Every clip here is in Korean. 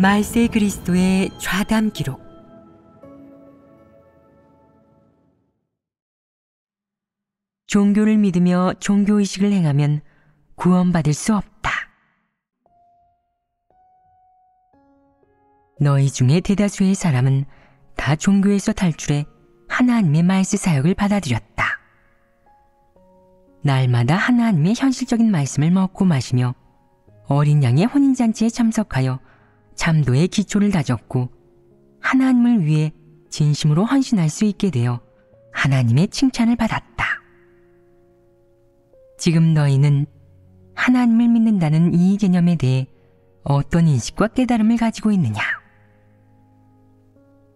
말세 그리스도의 좌담 기록. 종교를 믿으며 종교의식을 행하면 구원받을 수 없다. 너희 중에 대다수의 사람은 다 종교에서 탈출해 하나님의 말세 사역을 받아들였다. 날마다 하나님의 현실적인 말씀을 먹고 마시며 어린 양의 혼인잔치에 참석하여 잠도의 기초를 다졌고 하나님을 위해 진심으로 헌신할 수 있게 되어 하나님의 칭찬을 받았다. 지금 너희는 하나님을 믿는다는 이 개념에 대해 어떤 인식과 깨달음을 가지고 있느냐?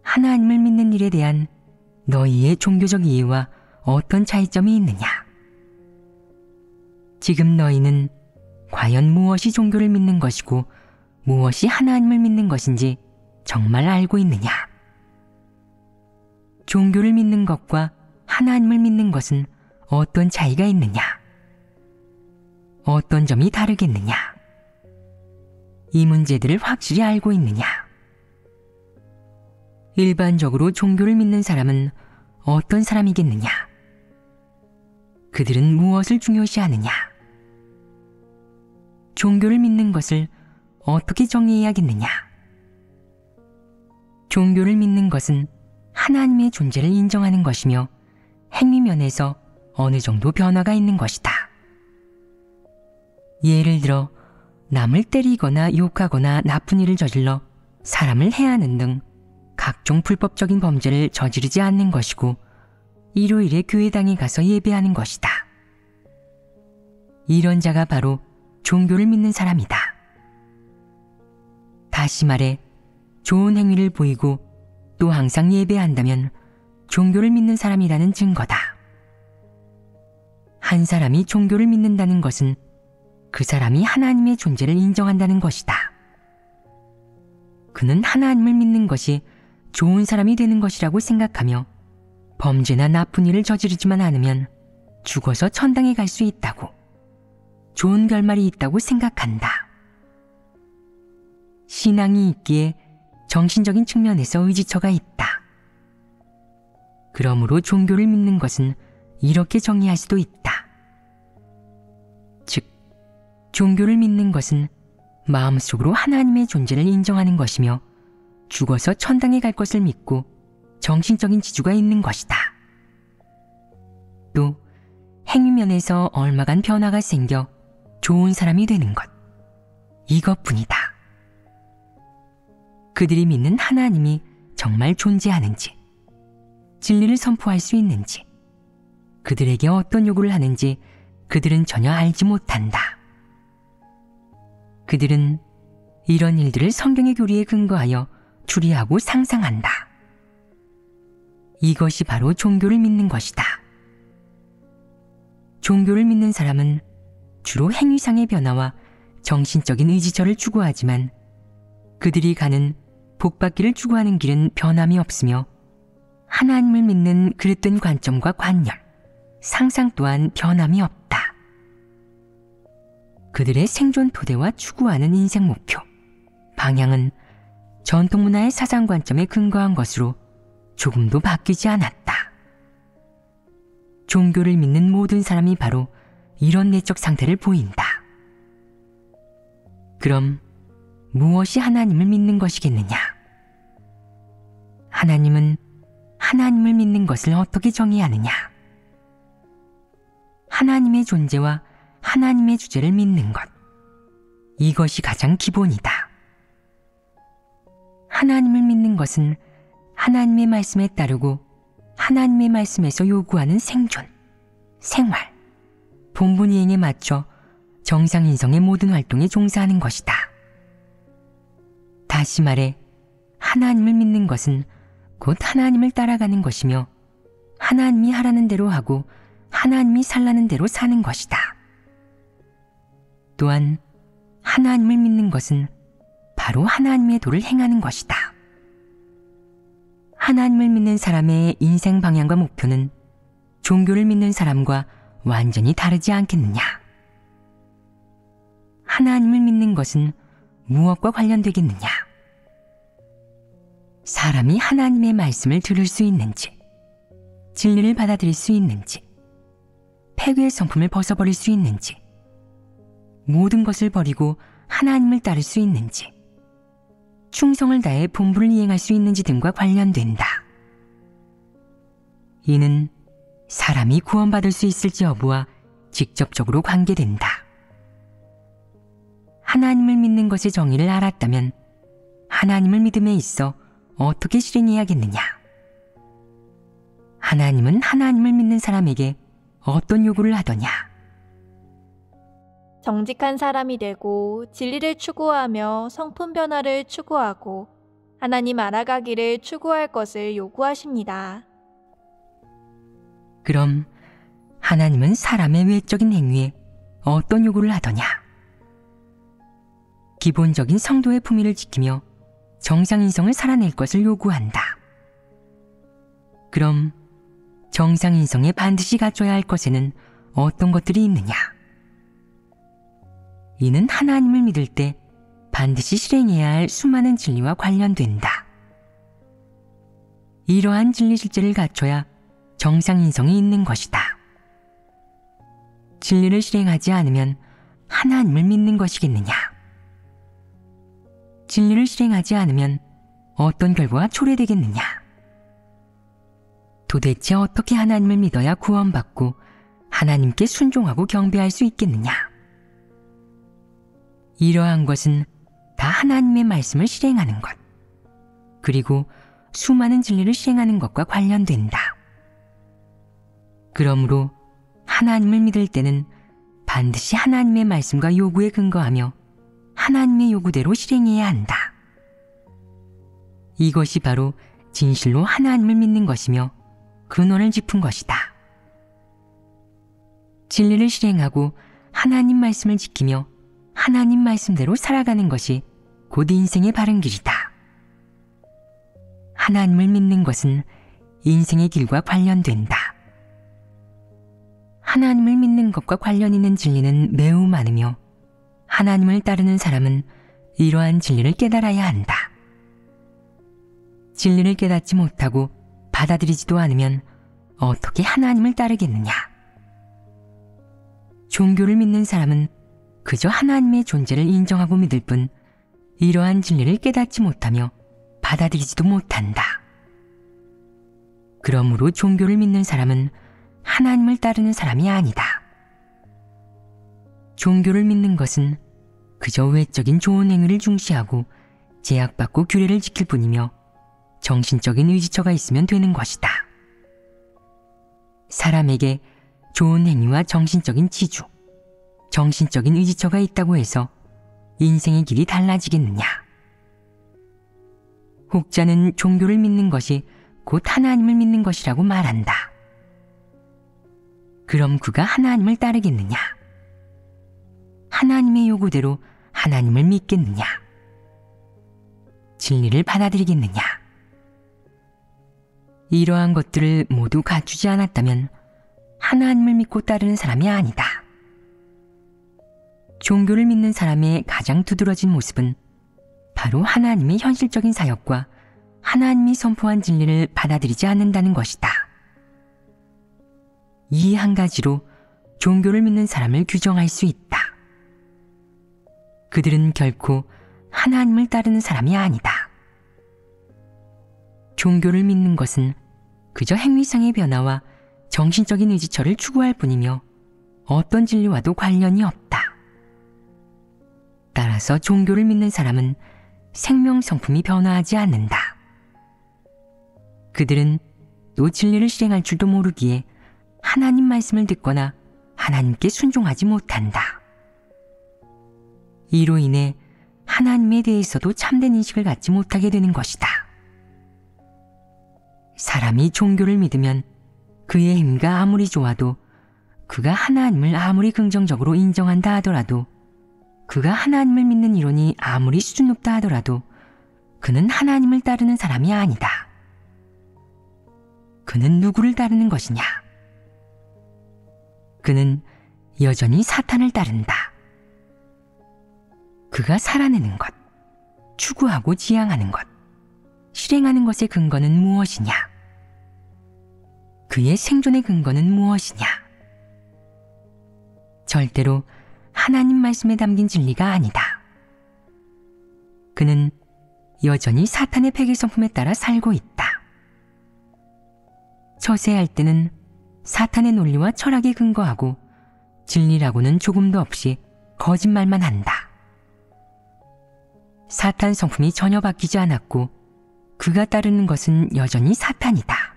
하나님을 믿는 일에 대한 너희의 종교적 이해와 어떤 차이점이 있느냐? 지금 너희는 과연 무엇이 종교를 믿는 것이고 무엇이 하나님을 믿는 것인지 정말 알고 있느냐? 종교를 믿는 것과 하나님을 믿는 것은 어떤 차이가 있느냐? 어떤 점이 다르겠느냐? 이 문제들을 확실히 알고 있느냐? 일반적으로 종교를 믿는 사람은 어떤 사람이겠느냐? 그들은 무엇을 중요시하느냐? 종교를 믿는 것을 어떻게 정의해야겠느냐? 종교를 믿는 것은 하나님의 존재를 인정하는 것이며 행위면에서 어느 정도 변화가 있는 것이다. 예를 들어 남을 때리거나 욕하거나 나쁜 일을 저질러 사람을 해하는 등 각종 불법적인 범죄를 저지르지 않는 것이고 일요일에 교회당에 가서 예배하는 것이다. 이런 자가 바로 종교를 믿는 사람이다. 다시 말해 좋은 행위를 보이고 또 항상 예배한다면 종교를 믿는 사람이라는 증거다. 한 사람이 종교를 믿는다는 것은 그 사람이 하나님의 존재를 인정한다는 것이다. 그는 하나님을 믿는 것이 좋은 사람이 되는 것이라고 생각하며 범죄나 나쁜 일을 저지르지만 않으면 죽어서 천당에 갈 수 있다고, 좋은 결말이 있다고 생각한다. 신앙이 있기에 정신적인 측면에서 의지처가 있다. 그러므로 종교를 믿는 것은 이렇게 정의할 수도 있다. 즉, 종교를 믿는 것은 마음속으로 하나님의 존재를 인정하는 것이며 죽어서 천당에 갈 것을 믿고 정신적인 지주가 있는 것이다. 또 행위면에서 얼마간 변화가 생겨 좋은 사람이 되는 것, 이것뿐이다. 그들이 믿는 하나님이 정말 존재하는지, 진리를 선포할 수 있는지, 그들에게 어떤 요구를 하는지 그들은 전혀 알지 못한다. 그들은 이런 일들을 성경의 교리에 근거하여 추리하고 상상한다. 이것이 바로 종교를 믿는 것이다. 종교를 믿는 사람은 주로 행위상의 변화와 정신적인 의지처를 추구하지만 그들이 가는 복받기를 추구하는 길은 변함이 없으며 하나님을 믿는 그릇된 관점과 관념, 상상 또한 변함이 없다. 그들의 생존 토대와 추구하는 인생 목표, 방향은 전통문화의 사상 관점에 근거한 것으로 조금도 바뀌지 않았다. 종교를 믿는 모든 사람이 바로 이런 내적 상태를 보인다. 그럼 무엇이 하나님을 믿는 것이겠느냐? 하나님은 하나님을 믿는 것을 어떻게 정의하느냐? 하나님의 존재와 하나님의 주제를 믿는 것, 이것이 가장 기본이다. 하나님을 믿는 것은 하나님의 말씀에 따르고 하나님의 말씀에서 요구하는 생존, 생활, 본분 이행에 맞춰 정상인성의 모든 활동에 종사하는 것이다. 다시 말해 하나님을 믿는 것은 곧 하나님을 따라가는 것이며 하나님이 하라는 대로 하고 하나님이 살라는 대로 사는 것이다. 또한 하나님을 믿는 것은 바로 하나님의 도를 행하는 것이다. 하나님을 믿는 사람의 인생 방향과 목표는 종교를 믿는 사람과 완전히 다르지 않겠느냐? 하나님을 믿는 것은 무엇과 관련되겠느냐? 사람이 하나님의 말씀을 들을 수 있는지, 진리를 받아들일 수 있는지, 폐괴의 성품을 벗어버릴 수 있는지, 모든 것을 버리고 하나님을 따를 수 있는지, 충성을 다해 본분을 이행할 수 있는지 등과 관련된다. 이는 사람이 구원받을 수 있을지 여부와 직접적으로 관계된다. 하나님을 믿는 것의 정의를 알았다면 하나님을 믿음에 있어 어떻게 실행해야겠느냐? 하나님은 하나님을 믿는 사람에게 어떤 요구를 하더냐? 정직한 사람이 되고 진리를 추구하며 성품 변화를 추구하고 하나님 알아가기를 추구할 것을 요구하십니다. 그럼 하나님은 사람의 외적인 행위에 어떤 요구를 하더냐? 기본적인 성도의 품위를 지키며 정상인성을 살아낼 것을 요구한다. 그럼 정상인성에 반드시 갖춰야 할 것에는 어떤 것들이 있느냐? 이는 하나님을 믿을 때 반드시 실행해야 할 수많은 진리와 관련된다. 이러한 진리 실제를 갖춰야 정상인성이 있는 것이다. 진리를 실행하지 않으면 하나님을 믿는 것이겠느냐? 진리를 실행하지 않으면 어떤 결과가 초래되겠느냐? 도대체 어떻게 하나님을 믿어야 구원받고 하나님께 순종하고 경배할 수 있겠느냐? 이러한 것은 다 하나님의 말씀을 실행하는 것, 그리고 수많은 진리를 실행하는 것과 관련된다. 그러므로 하나님을 믿을 때는 반드시 하나님의 말씀과 요구에 근거하며 하나님의 요구대로 실행해야 한다. 이것이 바로 진실로 하나님을 믿는 것이며 근원을 짚은 것이다. 진리를 실행하고 하나님 말씀을 지키며 하나님 말씀대로 살아가는 것이 곧 인생의 바른 길이다. 하나님을 믿는 것은 인생의 길과 관련된다. 하나님을 믿는 것과 관련 있는 진리는 매우 많으며 하나님을 따르는 사람은 이러한 진리를 깨달아야 한다. 진리를 깨닫지 못하고 받아들이지도 않으면 어떻게 하나님을 따르겠느냐? 종교를 믿는 사람은 그저 하나님의 존재를 인정하고 믿을 뿐 이러한 진리를 깨닫지 못하며 받아들이지도 못한다. 그러므로 종교를 믿는 사람은 하나님을 따르는 사람이 아니다. 종교를 믿는 것은 그저 외적인 좋은 행위를 중시하고 제약받고 규례를 지킬 뿐이며 정신적인 의지처가 있으면 되는 것이다. 사람에게 좋은 행위와 정신적인 지주, 정신적인 의지처가 있다고 해서 인생의 길이 달라지겠느냐? 혹자는 종교를 믿는 것이 곧 하나님을 믿는 것이라고 말한다. 그럼 그가 하나님을 따르겠느냐? 하나님의 요구대로 하나님을 믿겠느냐? 진리를 받아들이겠느냐? 이러한 것들을 모두 갖추지 않았다면 하나님을 믿고 따르는 사람이 아니다. 종교를 믿는 사람의 가장 두드러진 모습은 바로 하나님의 현실적인 사역과 하나님이 선포한 진리를 받아들이지 않는다는 것이다. 이 한 가지로 종교를 믿는 사람을 규정할 수 있다. 그들은 결코 하나님을 따르는 사람이 아니다. 종교를 믿는 것은 그저 행위상의 변화와 정신적인 의지처를 추구할 뿐이며 어떤 진리와도 관련이 없다. 따라서 종교를 믿는 사람은 생명 성품이 변화하지 않는다. 그들은 또 진리를 실행할 줄도 모르기에 하나님 말씀을 듣거나 하나님께 순종하지 못한다. 이로 인해 하나님에 대해서도 참된 인식을 갖지 못하게 되는 것이다. 사람이 종교를 믿으면 그의 행위가 아무리 좋아도, 그가 하나님을 아무리 긍정적으로 인정한다 하더라도, 그가 하나님을 믿는 이론이 아무리 수준 높다 하더라도 그는 하나님을 따르는 사람이 아니다. 그는 누구를 따르는 것이냐? 그는 여전히 사탄을 따른다. 그가 살아내는 것, 추구하고 지향하는 것, 실행하는 것의 근거는 무엇이냐? 그의 생존의 근거는 무엇이냐? 절대로 하나님 말씀에 담긴 진리가 아니다. 그는 여전히 사탄의 폐기성품에 따라 살고 있다. 처세할 때는 사탄의 논리와 철학에 근거하고 진리라고는 조금도 없이 거짓말만 한다. 사탄 성품이 전혀 바뀌지 않았고 그가 따르는 것은 여전히 사탄이다.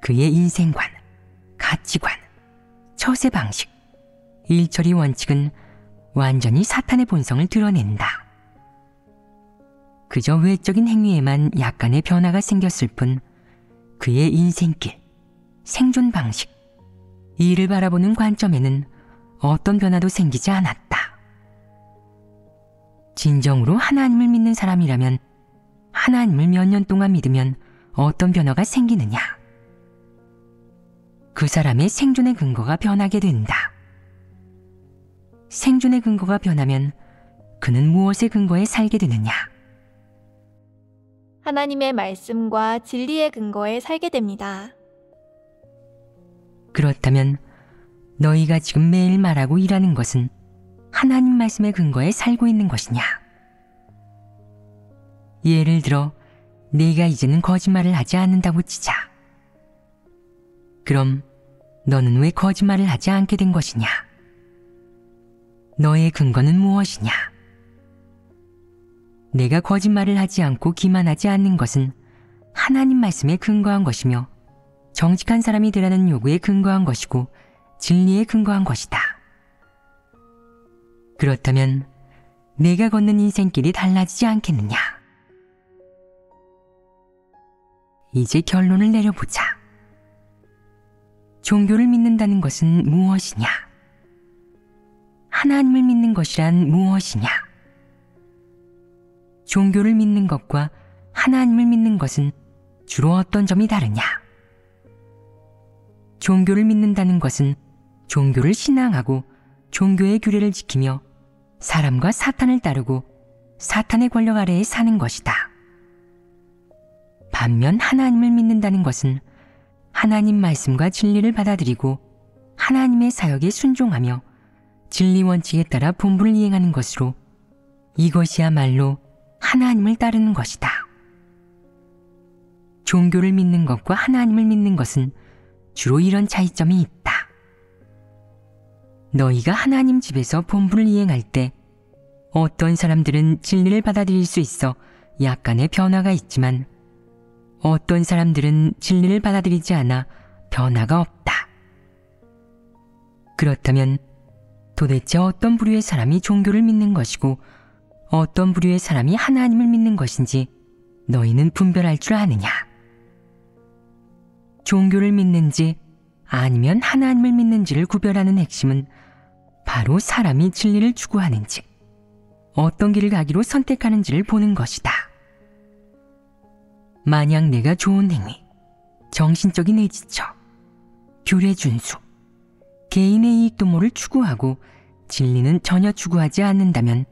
그의 인생관, 가치관, 처세 방식, 일처리 원칙은 완전히 사탄의 본성을 드러낸다. 그저 외적인 행위에만 약간의 변화가 생겼을 뿐 그의 인생길, 생존 방식, 이를 바라보는 관점에는 어떤 변화도 생기지 않았다. 진정으로 하나님을 믿는 사람이라면 하나님을 몇 년 동안 믿으면 어떤 변화가 생기느냐? 그 사람의 생존의 근거가 변하게 된다. 생존의 근거가 변하면 그는 무엇의 근거에 살게 되느냐? 하나님의 말씀과 진리의 근거에 살게 됩니다. 그렇다면 너희가 지금 매일 말하고 일하는 것은 하나님 말씀의 근거에 살고 있는 것이냐? 예를 들어 네가 이제는 거짓말을 하지 않는다고 치자. 그럼 너는 왜 거짓말을 하지 않게 된 것이냐? 너의 근거는 무엇이냐? 내가 거짓말을 하지 않고 기만하지 않는 것은 하나님 말씀에 근거한 것이며 정직한 사람이 되라는 요구에 근거한 것이고 진리에 근거한 것이다. 그렇다면 내가 걷는 인생길이 달라지지 않겠느냐? 이제 결론을 내려보자. 종교를 믿는다는 것은 무엇이냐? 하나님을 믿는 것이란 무엇이냐? 종교를 믿는 것과 하나님을 믿는 것은 주로 어떤 점이 다르냐? 종교를 믿는다는 것은 종교를 신앙하고 종교의 규례를 지키며 사람과 사탄을 따르고 사탄의 권력 아래에 사는 것이다. 반면 하나님을 믿는다는 것은 하나님 말씀과 진리를 받아들이고 하나님의 사역에 순종하며 진리 원칙에 따라 본분을 이행하는 것으로 이것이야말로 하나님을 따르는 것이다. 종교를 믿는 것과 하나님을 믿는 것은 주로 이런 차이점이 있다. 너희가 하나님 집에서 본분을 이행할 때 어떤 사람들은 진리를 받아들일 수 있어 약간의 변화가 있지만 어떤 사람들은 진리를 받아들이지 않아 변화가 없다. 그렇다면 도대체 어떤 부류의 사람이 종교를 믿는 것이고 어떤 부류의 사람이 하나님을 믿는 것인지 너희는 분별할 줄 아느냐? 종교를 믿는지 아니면 하나님을 믿는지를 구별하는 핵심은 바로 사람이 진리를 추구하는지 어떤 길을 가기로 선택하는지를 보는 것이다. 만약 내가 좋은 행위, 정신적인 의지처, 규례 준수, 개인의 이익 도모를 추구하고 진리는 전혀 추구하지 않는다면,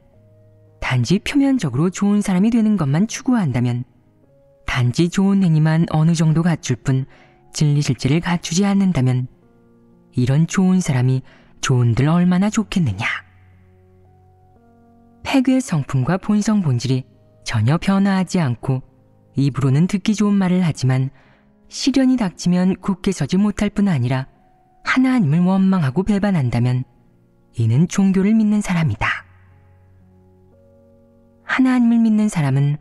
단지 표면적으로 좋은 사람이 되는 것만 추구한다면, 단지 좋은 행위만 어느 정도 갖출 뿐 진리 실제를 갖추지 않는다면 이런 좋은 사람이 좋은들 얼마나 좋겠느냐. 폐괴의 성품과 본성 본질이 전혀 변화하지 않고 입으로는 듣기 좋은 말을 하지만 시련이 닥치면 굳게 서지 못할 뿐 아니라 하나님을 원망하고 배반한다면 이는 종교를 믿는 사람이다. 하나님을 믿는 사람은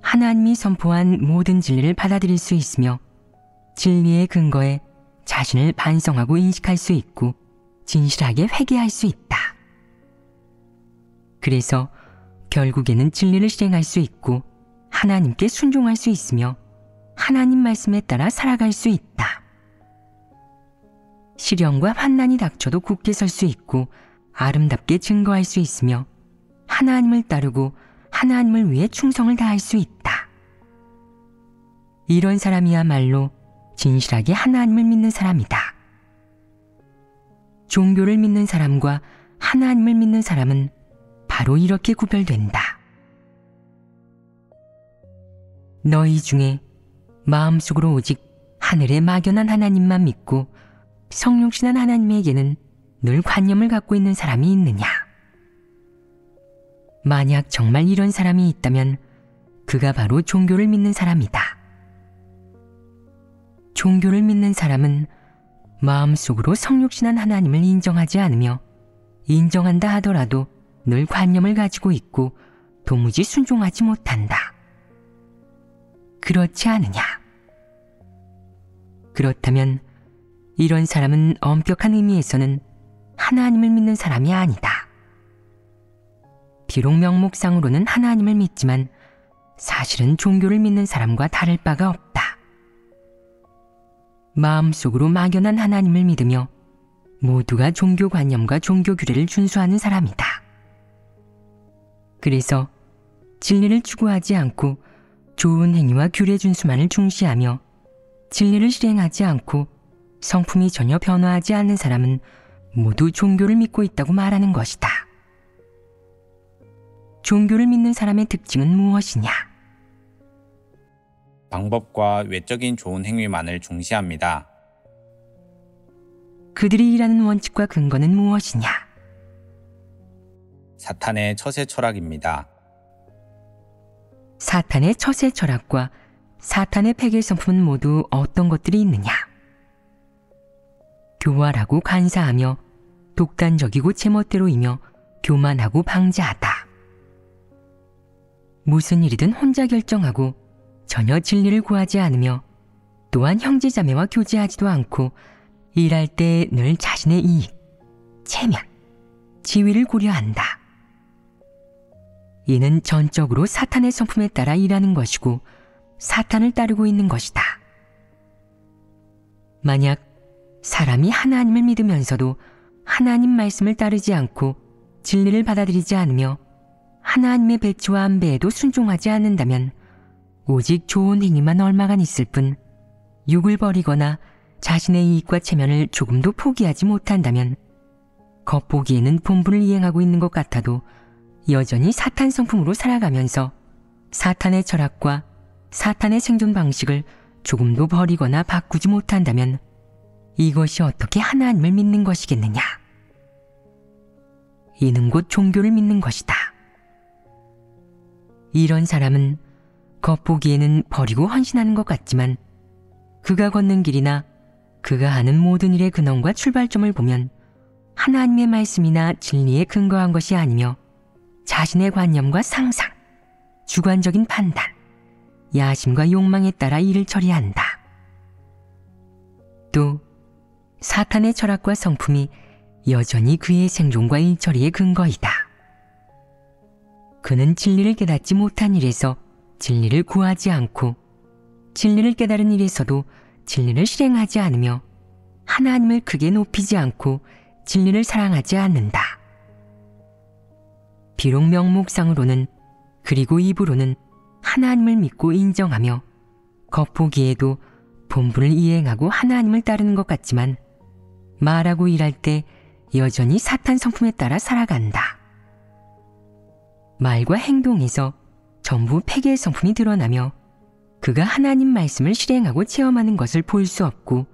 하나님이 선포한 모든 진리를 받아들일 수 있으며 진리의 근거에 자신을 반성하고 인식할 수 있고 진실하게 회개할 수 있다. 그래서 결국에는 진리를 실행할 수 있고 하나님께 순종할 수 있으며 하나님 말씀에 따라 살아갈 수 있다. 시련과 환난이 닥쳐도 굳게 설 수 있고 아름답게 증거할 수 있으며 하나님을 따르고 하나님을 위해 충성을 다할 수 있다. 이런 사람이야말로 진실하게 하나님을 믿는 사람이다. 종교를 믿는 사람과 하나님을 믿는 사람은 바로 이렇게 구별된다. 너희 중에 마음속으로 오직 하늘의 막연한 하나님만 믿고 성육신한 하나님에게는 늘 관념을 갖고 있는 사람이 있느냐? 만약 정말 이런 사람이 있다면 그가 바로 종교를 믿는 사람이다. 종교를 믿는 사람은 마음속으로 성육신한 하나님을 인정하지 않으며 인정한다 하더라도 늘 관념을 가지고 있고 도무지 순종하지 못한다. 그렇지 않으냐? 그렇다면 이런 사람은 엄격한 의미에서는 하나님을 믿는 사람이 아니다. 비록 명목상으로는 하나님을 믿지만 사실은 종교를 믿는 사람과 다를 바가 없다. 마음속으로 막연한 하나님을 믿으며 모두가 종교관념과 종교규례를 준수하는 사람이다. 그래서 진리를 추구하지 않고 좋은 행위와 규례 준수만을 중시하며 진리를 실행하지 않고 성품이 전혀 변화하지 않는 사람은 모두 종교를 믿고 있다고 말하는 것이다. 종교를 믿는 사람의 특징은 무엇이냐? 방법과 외적인 좋은 행위만을 중시합니다. 그들이 일하는 원칙과 근거는 무엇이냐? 사탄의 처세 철학입니다. 사탄의 처세 철학과 사탄의 폐괴 성품은 모두 어떤 것들이 있느냐? 교활하고 간사하며 독단적이고 제멋대로이며 교만하고 방자하다. 무슨 일이든 혼자 결정하고 전혀 진리를 구하지 않으며 또한 형제자매와 교제하지도 않고 일할 때 늘 자신의 이익, 체면, 지위를 고려한다. 이는 전적으로 사탄의 성품에 따라 일하는 것이고 사탄을 따르고 있는 것이다. 만약 사람이 하나님을 믿으면서도 하나님 말씀을 따르지 않고 진리를 받아들이지 않으며 하나님의 배치와 안배에도 순종하지 않는다면 오직 좋은 행위만 얼마간 있을 뿐 육을 버리거나 자신의 이익과 체면을 조금도 포기하지 못한다면 겉보기에는 본분을 이행하고 있는 것 같아도 여전히 사탄 성품으로 살아가면서 사탄의 철학과 사탄의 생존 방식을 조금도 버리거나 바꾸지 못한다면 이것이 어떻게 하나님을 믿는 것이겠느냐? 이는 곧 종교를 믿는 것이다. 이런 사람은 겉보기에는 버리고 헌신하는 것 같지만 그가 걷는 길이나 그가 하는 모든 일의 근원과 출발점을 보면 하나님의 말씀이나 진리에 근거한 것이 아니며 자신의 관념과 상상, 주관적인 판단, 야심과 욕망에 따라 일을 처리한다. 또 사탄의 철학과 성품이 여전히 그의 생존과 일처리의 근거이다. 그는 진리를 깨닫지 못한 일에서 진리를 구하지 않고 진리를 깨달은 일에서도 진리를 실행하지 않으며 하나님을 크게 높이지 않고 진리를 사랑하지 않는다. 비록 명목상으로는 그리고 입으로는 하나님을 믿고 인정하며 겉보기에도 본분을 이행하고 하나님을 따르는 것 같지만 말하고 일할 때 여전히 사탄 성품에 따라 살아간다. 말과 행동에서 전부 폐괴의 성품이 드러나며 그가 하나님 말씀을 실행하고 체험하는 것을 볼 수 없고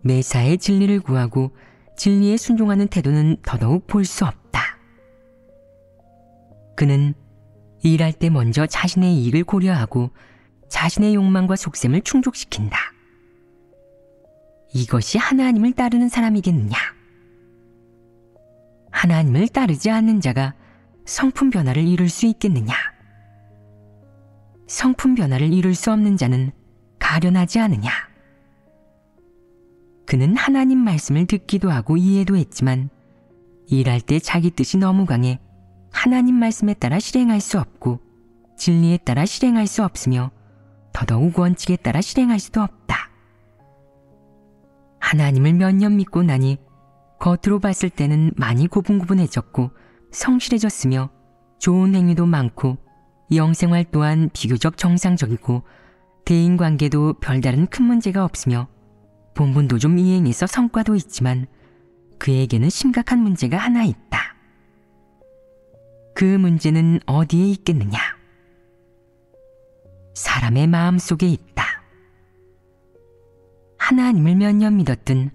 매사에 진리를 구하고 진리에 순종하는 태도는 더더욱 볼 수 없다. 그는 일할 때 먼저 자신의 이익을 고려하고 자신의 욕망과 속셈을 충족시킨다. 이것이 하나님을 따르는 사람이겠느냐? 하나님을 따르지 않는 자가 성품 변화를 이룰 수 있겠느냐? 성품 변화를 이룰 수 없는 자는 가련하지 않으냐? 그는 하나님 말씀을 듣기도 하고 이해도 했지만 일할 때 자기 뜻이 너무 강해 하나님 말씀에 따라 실행할 수 없고 진리에 따라 실행할 수 없으며 더더욱 원칙에 따라 실행할 수도 없다. 하나님을 몇 년 믿고 나니 겉으로 봤을 때는 많이 고분고분해졌고 성실해졌으며 좋은 행위도 많고 영생활 또한 비교적 정상적이고 대인관계도 별다른 큰 문제가 없으며 본분도 좀 이행해서 성과도 있지만 그에게는 심각한 문제가 하나 있다. 그 문제는 어디에 있겠느냐? 사람의 마음 속에 있다. 하나님을 몇 년 믿었든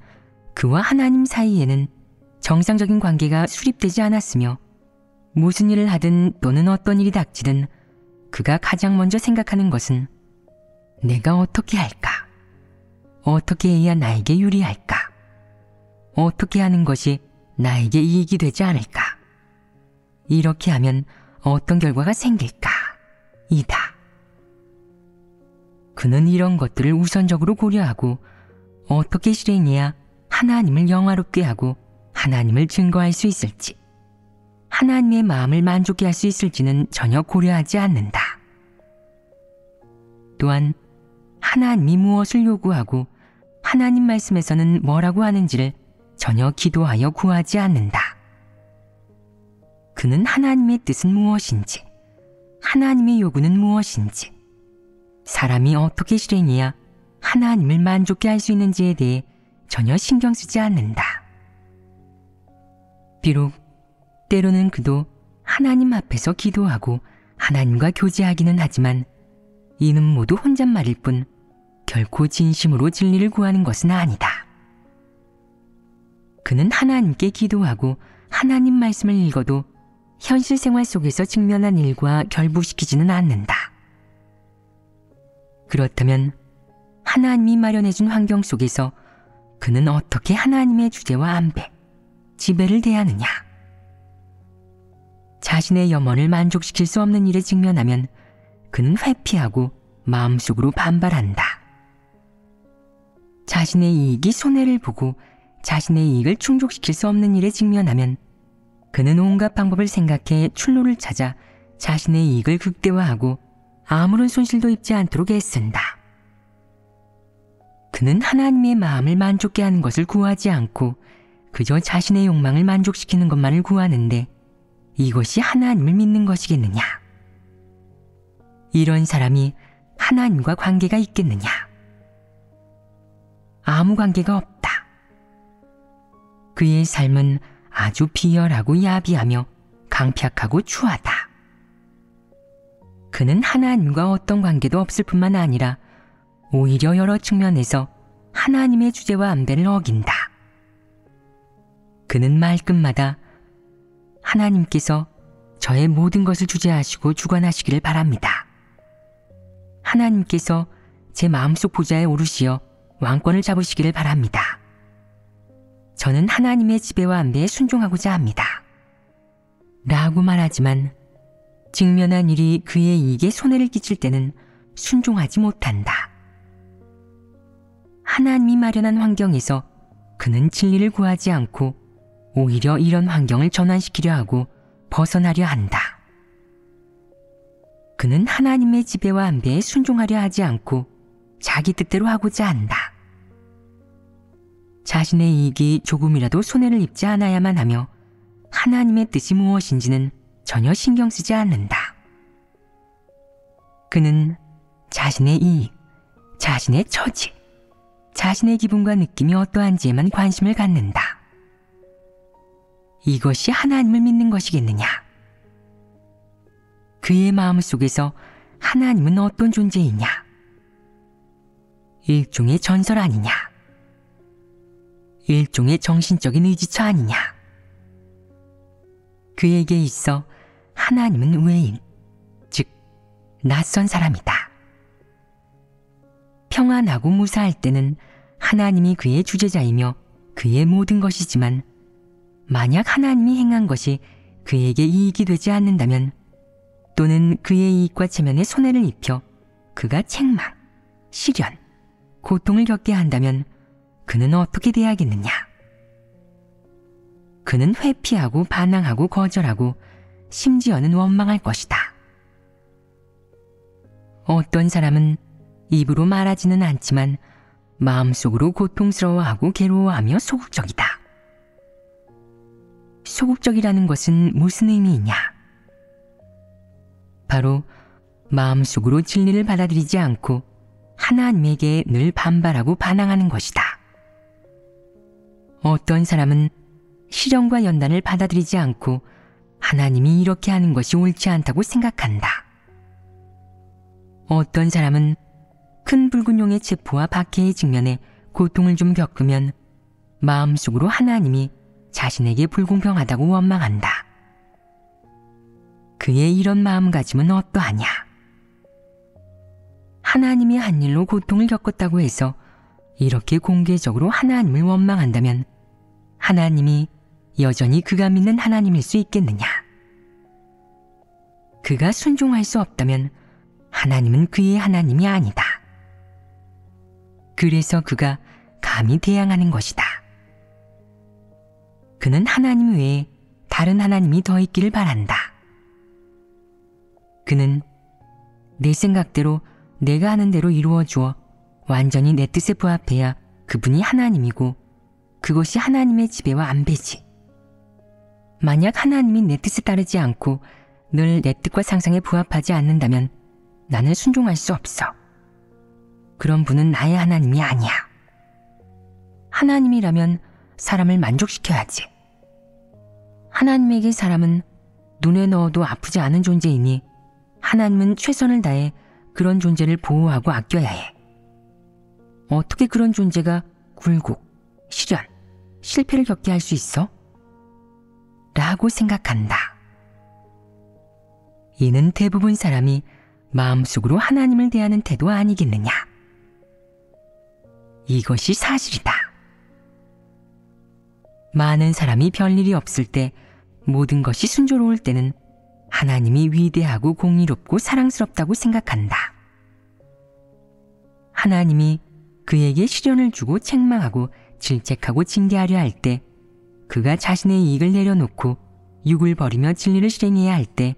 그와 하나님 사이에는 정상적인 관계가 수립되지 않았으며 무슨 일을 하든 또는 어떤 일이 닥치든 그가 가장 먼저 생각하는 것은 내가 어떻게 할까? 어떻게 해야 나에게 유리할까? 어떻게 하는 것이 나에게 이익이 되지 않을까? 이렇게 하면 어떤 결과가 생길까? 이다. 그는 이런 것들을 우선적으로 고려하고 어떻게 실행해야 하나님을 영화롭게 하고 하나님을 증거할 수 있을지, 하나님의 마음을 만족해 할 수 있을지는 전혀 고려하지 않는다. 또한 하나님이 무엇을 요구하고 하나님 말씀에서는 뭐라고 하는지를 전혀 기도하여 구하지 않는다. 그는 하나님의 뜻은 무엇인지, 하나님의 요구는 무엇인지, 사람이 어떻게 실행해야 하나님을 만족해 할 수 있는지에 대해 전혀 신경 쓰지 않는다. 비록 때로는 그도 하나님 앞에서 기도하고 하나님과 교제하기는 하지만 이는 모두 혼잣말일 뿐 결코 진심으로 진리를 구하는 것은 아니다. 그는 하나님께 기도하고 하나님 말씀을 읽어도 현실 생활 속에서 직면한 일과 결부시키지는 않는다. 그렇다면 하나님이 마련해준 환경 속에서 그는 어떻게 하나님의 주제와 안배, 지배를 대하느냐? 자신의 염원을 만족시킬 수 없는 일에 직면하면 그는 회피하고 마음속으로 반발한다. 자신의 이익이 손해를 보고 자신의 이익을 충족시킬 수 없는 일에 직면하면 그는 온갖 방법을 생각해 출로를 찾아 자신의 이익을 극대화하고 아무런 손실도 입지 않도록 애쓴다. 그는 하나님의 마음을 만족게 하는 것을 구하지 않고 그저 자신의 욕망을 만족시키는 것만을 구하는데 이것이 하나님을 믿는 것이겠느냐? 이런 사람이 하나님과 관계가 있겠느냐? 아무 관계가 없다. 그의 삶은 아주 비열하고 야비하며 강팍하고 추하다. 그는 하나님과 어떤 관계도 없을 뿐만 아니라 오히려 여러 측면에서 하나님의 주제와 안배를 어긴다. 그는 말끝마다 하나님께서 저의 모든 것을 주재하시고 주관하시기를 바랍니다. 하나님께서 제 마음속 보좌에 오르시어 왕권을 잡으시기를 바랍니다. 저는 하나님의 지배와 안배에 순종하고자 합니다. 라고 말하지만 직면한 일이 그의 이익에 손해를 끼칠 때는 순종하지 못한다. 하나님이 마련한 환경에서 그는 진리를 구하지 않고 오히려 이런 환경을 전환시키려 하고 벗어나려 한다. 그는 하나님의 지배와 안배에 순종하려 하지 않고 자기 뜻대로 하고자 한다. 자신의 이익이 조금이라도 손해를 입지 않아야만 하며 하나님의 뜻이 무엇인지는 전혀 신경 쓰지 않는다. 그는 자신의 이익, 자신의 처지, 자신의 기분과 느낌이 어떠한지에만 관심을 갖는다. 이것이 하나님을 믿는 것이겠느냐? 그의 마음속에서 하나님은 어떤 존재이냐? 일종의 전설 아니냐? 일종의 정신적인 의지처 아니냐? 그에게 있어 하나님은 외인, 즉 낯선 사람이다. 평안하고 무사할 때는 하나님이 그의 주재자이며 그의 모든 것이지만 만약 하나님이 행한 것이 그에게 이익이 되지 않는다면 또는 그의 이익과 체면에 손해를 입혀 그가 책망, 시련, 고통을 겪게 한다면 그는 어떻게 대하겠느냐? 그는 회피하고 반항하고 거절하고 심지어는 원망할 것이다. 어떤 사람은 입으로 말하지는 않지만 마음속으로 고통스러워하고 괴로워하며 소극적이다. 소극적이라는 것은 무슨 의미이냐? 바로 마음속으로 진리를 받아들이지 않고 하나님에게 늘 반발하고 반항하는 것이다. 어떤 사람은 시련과 연단을 받아들이지 않고 하나님이 이렇게 하는 것이 옳지 않다고 생각한다. 어떤 사람은 큰 붉은 용의 체포와 박해의 직면에 고통을 좀 겪으면 마음속으로 하나님이 자신에게 불공평하다고 원망한다. 그의 이런 마음가짐은 어떠하냐? 하나님이 한 일로 고통을 겪었다고 해서 이렇게 공개적으로 하나님을 원망한다면 하나님이 여전히 그가 믿는 하나님일 수 있겠느냐? 그가 순종할 수 없다면 하나님은 그의 하나님이 아니다. 그래서 그가 감히 대항하는 것이다. 그는 하나님 외에 다른 하나님이 더 있기를 바란다. 그는 내 생각대로 내가 하는 대로 이루어주어 완전히 내 뜻에 부합해야 그분이 하나님이고 그것이 하나님의 지배와 안배지. 만약 하나님이 내 뜻에 따르지 않고 늘 내 뜻과 상상에 부합하지 않는다면 나는 순종할 수 없어. 그런 분은 나의 하나님이 아니야. 하나님이라면 사람을 만족시켜야지. 하나님에게 사람은 눈에 넣어도 아프지 않은 존재이니 하나님은 최선을 다해 그런 존재를 보호하고 아껴야 해. 어떻게 그런 존재가 굴곡, 시련, 실패를 겪게 할 수 있어? 라고 생각한다. 이는 대부분 사람이 마음속으로 하나님을 대하는 태도 아니겠느냐? 이것이 사실이다. 많은 사람이 별일이 없을 때, 모든 것이 순조로울 때는 하나님이 위대하고 공의롭고 사랑스럽다고 생각한다. 하나님이 그에게 시련을 주고 책망하고 질책하고 징계하려 할 때, 그가 자신의 이익을 내려놓고 육을 버리며 진리를 실행해야 할 때,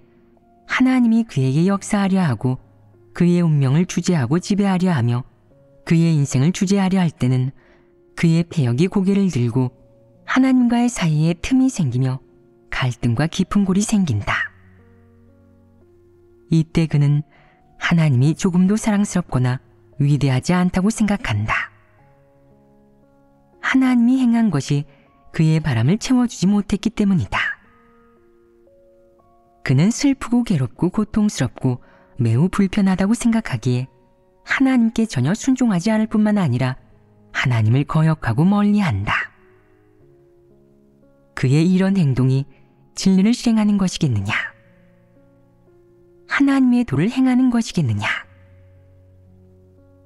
하나님이 그에게 역사하려 하고 그의 운명을 주재하고 지배하려 하며 그의 인생을 주재하려 할 때는 그의 폐역이 고개를 들고 하나님과의 사이에 틈이 생기며 갈등과 깊은 골이 생긴다. 이때 그는 하나님이 조금도 사랑스럽거나 위대하지 않다고 생각한다. 하나님이 행한 것이 그의 바람을 채워주지 못했기 때문이다. 그는 슬프고 괴롭고 고통스럽고 매우 불편하다고 생각하기에 하나님께 전혀 순종하지 않을 뿐만 아니라 하나님을 거역하고 멀리한다. 그의 이런 행동이 진리를 실행하는 것이겠느냐? 하나님의 도를 행하는 것이겠느냐?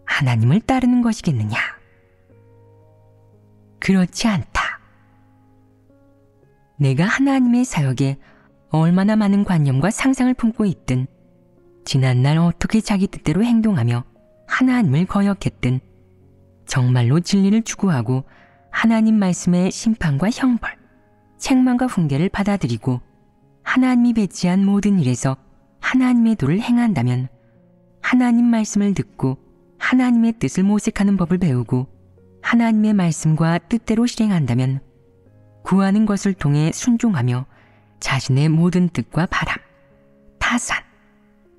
하나님을 따르는 것이겠느냐? 그렇지 않다. 내가 하나님의 사역에 얼마나 많은 관념과 상상을 품고 있든, 지난날 어떻게 자기 뜻대로 행동하며 하나님을 거역했든, 정말로 진리를 추구하고 하나님 말씀의 심판과 형벌, 책망과 훈계를 받아들이고 하나님이 배치한 모든 일에서 하나님의 도를 행한다면, 하나님 말씀을 듣고 하나님의 뜻을 모색하는 법을 배우고 하나님의 말씀과 뜻대로 실행한다면 구하는 것을 통해 순종하며 자신의 모든 뜻과 바람, 타산,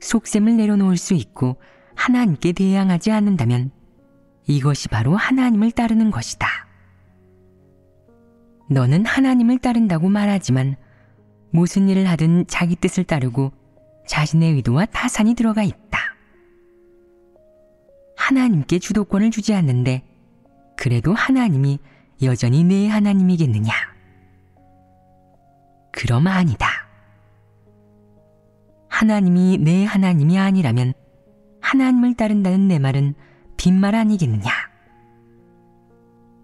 속셈을 내려놓을 수 있고 하나님께 대항하지 않는다면 이것이 바로 하나님을 따르는 것이다. 너는 하나님을 따른다고 말하지만 무슨 일을 하든 자기 뜻을 따르고 자신의 의도와 타산이 들어가 있다. 하나님께 주도권을 주지 않는데 그래도 하나님이 여전히 내 하나님이겠느냐? 그럼 아니다. 하나님이 내 하나님이 아니라면 하나님을 따른다는 내 말은 빈말 아니겠느냐?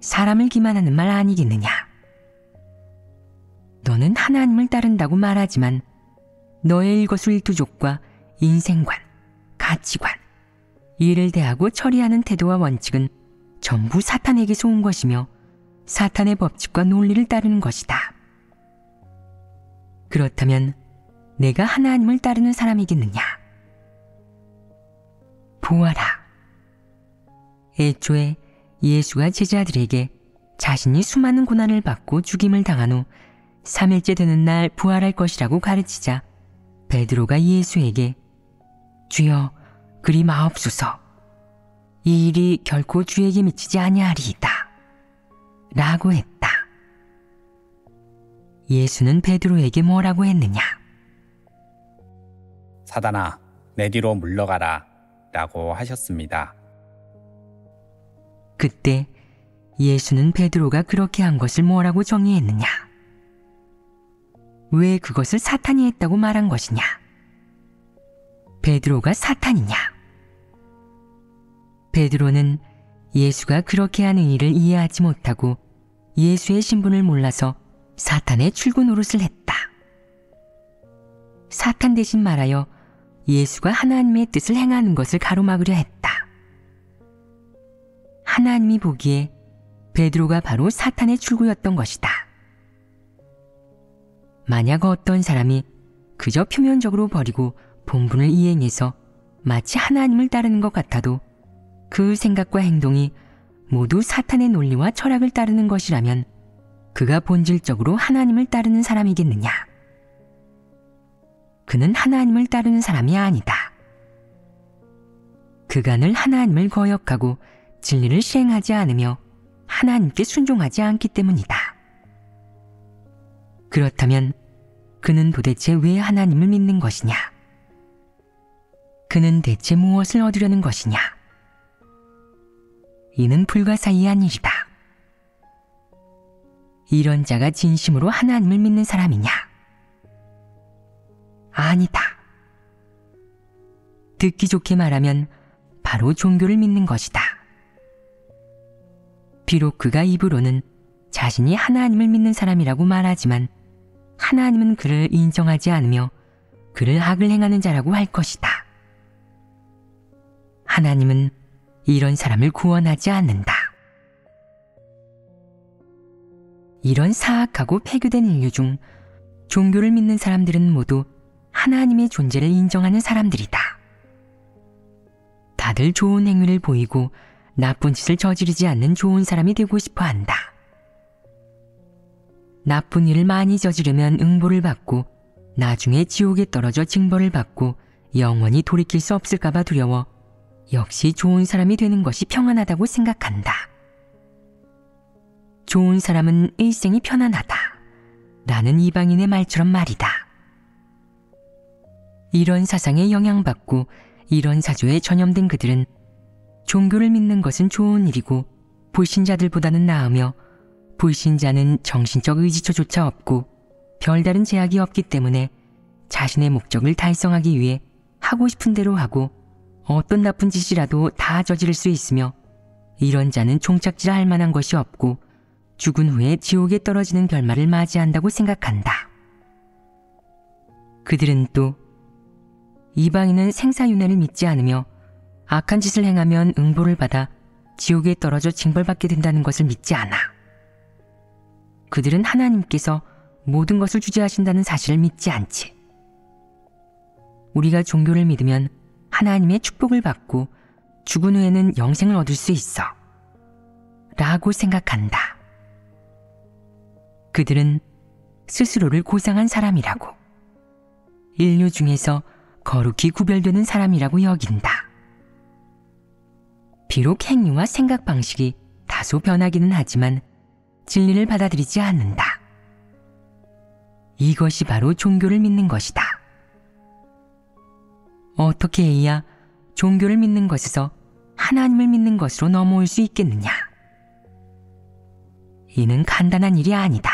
사람을 기만하는 말 아니겠느냐? 너는 하나님을 따른다고 말하지만 너의 일거수일투족과 인생관, 가치관, 일을 대하고 처리하는 태도와 원칙은 전부 사탄에게서 온 것이며 사탄의 법칙과 논리를 따르는 것이다. 그렇다면 내가 하나님을 따르는 사람이겠느냐? 보아라. 애초에 예수가 제자들에게 자신이 수많은 고난을 받고 죽임을 당한 후 3일째 되는 날 부활할 것이라고 가르치자 베드로가 예수에게 주여 그리 마옵소서, 이 일이 결코 주에게 미치지 아니하리이다 라고 했다. 예수는 베드로에게 뭐라고 했느냐? 사단아, 내 뒤로 물러가라 라고 하셨습니다. 그때 예수는 베드로가 그렇게 한 것을 뭐라고 정의했느냐? 왜 그것을 사탄이 했다고 말한 것이냐? 베드로가 사탄이냐? 베드로는 예수가 그렇게 한 의의를 이해하지 못하고 예수의 신분을 몰라서 사탄의 출구 노릇을 했다. 사탄 대신 말하여 예수가 하나님의 뜻을 행하는 것을 가로막으려 했다. 하나님이 보기에 베드로가 바로 사탄의 출구였던 것이다. 만약 어떤 사람이 그저 표면적으로 버리고 본분을 이행해서 마치 하나님을 따르는 것 같아도 그 생각과 행동이 모두 사탄의 논리와 철학을 따르는 것이라면 그가 본질적으로 하나님을 따르는 사람이겠느냐? 그는 하나님을 따르는 사람이 아니다. 그가 늘 하나님을 거역하고 진리를 실행하지 않으며 하나님께 순종하지 않기 때문이다. 그렇다면 그는 도대체 왜 하나님을 믿는 것이냐? 그는 대체 무엇을 얻으려는 것이냐? 이는 불가사의한 일이다. 이런 자가 진심으로 하나님을 믿는 사람이냐? 아니다. 듣기 좋게 말하면 바로 종교를 믿는 것이다. 비록 그가 입으로는 자신이 하나님을 믿는 사람이라고 말하지만 하나님은 그를 인정하지 않으며 그를 악을 행하는 자라고 할 것이다. 하나님은 이런 사람을 구원하지 않는다. 이런 사악하고 폐교된 인류 중 종교를 믿는 사람들은 모두 하나님의 존재를 인정하는 사람들이다. 다들 좋은 행위를 보이고 나쁜 짓을 저지르지 않는 좋은 사람이 되고 싶어 한다. 나쁜 일을 많이 저지르면 응보를 받고 나중에 지옥에 떨어져 징벌을 받고 영원히 돌이킬 수 없을까 봐 두려워 역시 좋은 사람이 되는 것이 평안하다고 생각한다. 좋은 사람은 일생이 편안하다. 라는 이방인의 말처럼 말이다. 이런 사상에 영향받고 이런 사조에 전염된 그들은 종교를 믿는 것은 좋은 일이고 불신자들보다는 나으며 불신자는 정신적 의지처조차 없고 별다른 제약이 없기 때문에 자신의 목적을 달성하기 위해 하고 싶은 대로 하고 어떤 나쁜 짓이라도 다 저지를 수 있으며 이런 자는 종착지할 만한 것이 없고 죽은 후에 지옥에 떨어지는 결말을 맞이한다고 생각한다. 그들은 또 이방인은 생사윤회를 믿지 않으며 악한 짓을 행하면 응보를 받아 지옥에 떨어져 징벌받게 된다는 것을 믿지 않아. 그들은 하나님께서 모든 것을 주재하신다는 사실을 믿지 않지. 우리가 종교를 믿으면 하나님의 축복을 받고 죽은 후에는 영생을 얻을 수 있어 라고 생각한다. 그들은 스스로를 고상한 사람이라고, 인류 중에서 거룩히 구별되는 사람이라고 여긴다. 비록 행위와 생각 방식이 다소 변하기는 하지만 진리를 받아들이지 않는다. 이것이 바로 종교를 믿는 것이다. 어떻게 해야 종교를 믿는 것에서 하나님을 믿는 것으로 넘어올 수 있겠느냐? 이는 간단한 일이 아니다.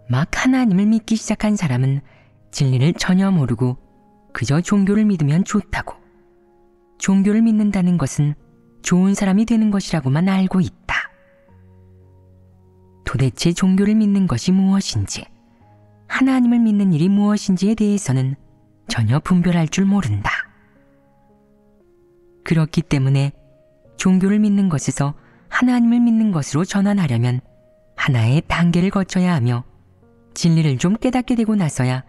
막 하나님을 믿기 시작한 사람은 진리를 전혀 모르고 그저 종교를 믿으면 좋다고, 종교를 믿는다는 것은 좋은 사람이 되는 것이라고만 알고 있다. 도대체 종교를 믿는 것이 무엇인지, 하나님을 믿는 일이 무엇인지에 대해서는 전혀 분별할 줄 모른다. 그렇기 때문에 종교를 믿는 것에서 하나님을 믿는 것으로 전환하려면 하나의 단계를 거쳐야 하며 진리를 좀 깨닫게 되고 나서야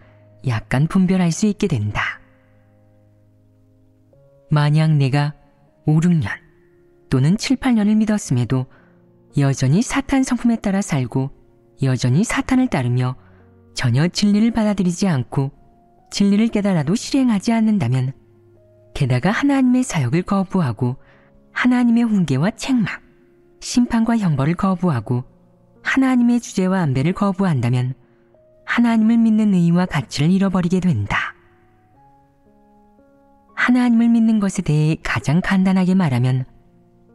약간 분별할 수 있게 된다. 만약 내가 5, 6년 또는 7, 8년을 믿었음에도 여전히 사탄 성품에 따라 살고 여전히 사탄을 따르며 전혀 진리를 받아들이지 않고 진리를 깨달아도 실행하지 않는다면, 게다가 하나님의 사역을 거부하고 하나님의 훈계와 책망, 심판과 형벌을 거부하고 하나님의 주제와 안배를 거부한다면 하나님을 믿는 의의와 가치를 잃어버리게 된다. 하나님을 믿는 것에 대해 가장 간단하게 말하면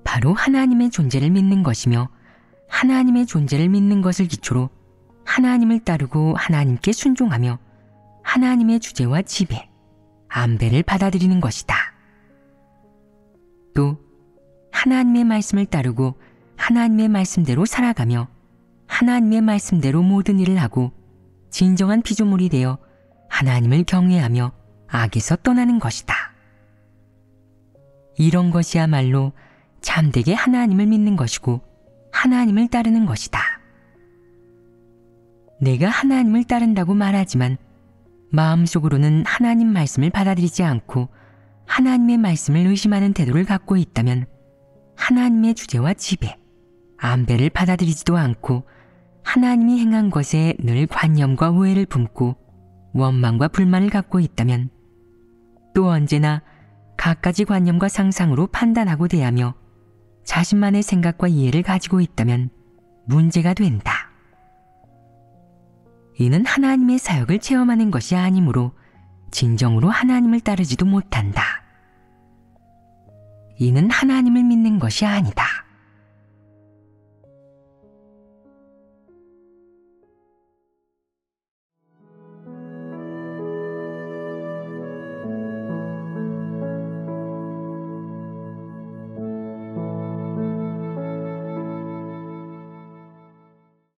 바로 하나님의 존재를 믿는 것이며, 하나님의 존재를 믿는 것을 기초로 하나님을 따르고 하나님께 순종하며 하나님의 주제와 지배, 안배를 받아들이는 것이다. 또 하나님의 말씀을 따르고 하나님의 말씀대로 살아가며 하나님의 말씀대로 모든 일을 하고 진정한 피조물이 되어 하나님을 경외하며 악에서 떠나는 것이다. 이런 것이야말로 참되게 하나님을 믿는 것이고 하나님을 따르는 것이다. 내가 하나님을 따른다고 말하지만 마음속으로는 하나님 말씀을 받아들이지 않고 하나님의 말씀을 의심하는 태도를 갖고 있다면 하나님의 주제와 지배, 안배를 받아들이지도 않고 하나님이 행한 것에 늘 관념과 오해를 품고 원망과 불만을 갖고 있다면, 또 언제나 갖가지 관념과 상상으로 판단하고 대하며 자신만의 생각과 이해를 가지고 있다면 문제가 된다. 이는 하나님의 사역을 체험하는 것이 아니므로 진정으로 하나님을 따르지도 못한다. 이는 하나님을 믿는 것이 아니다.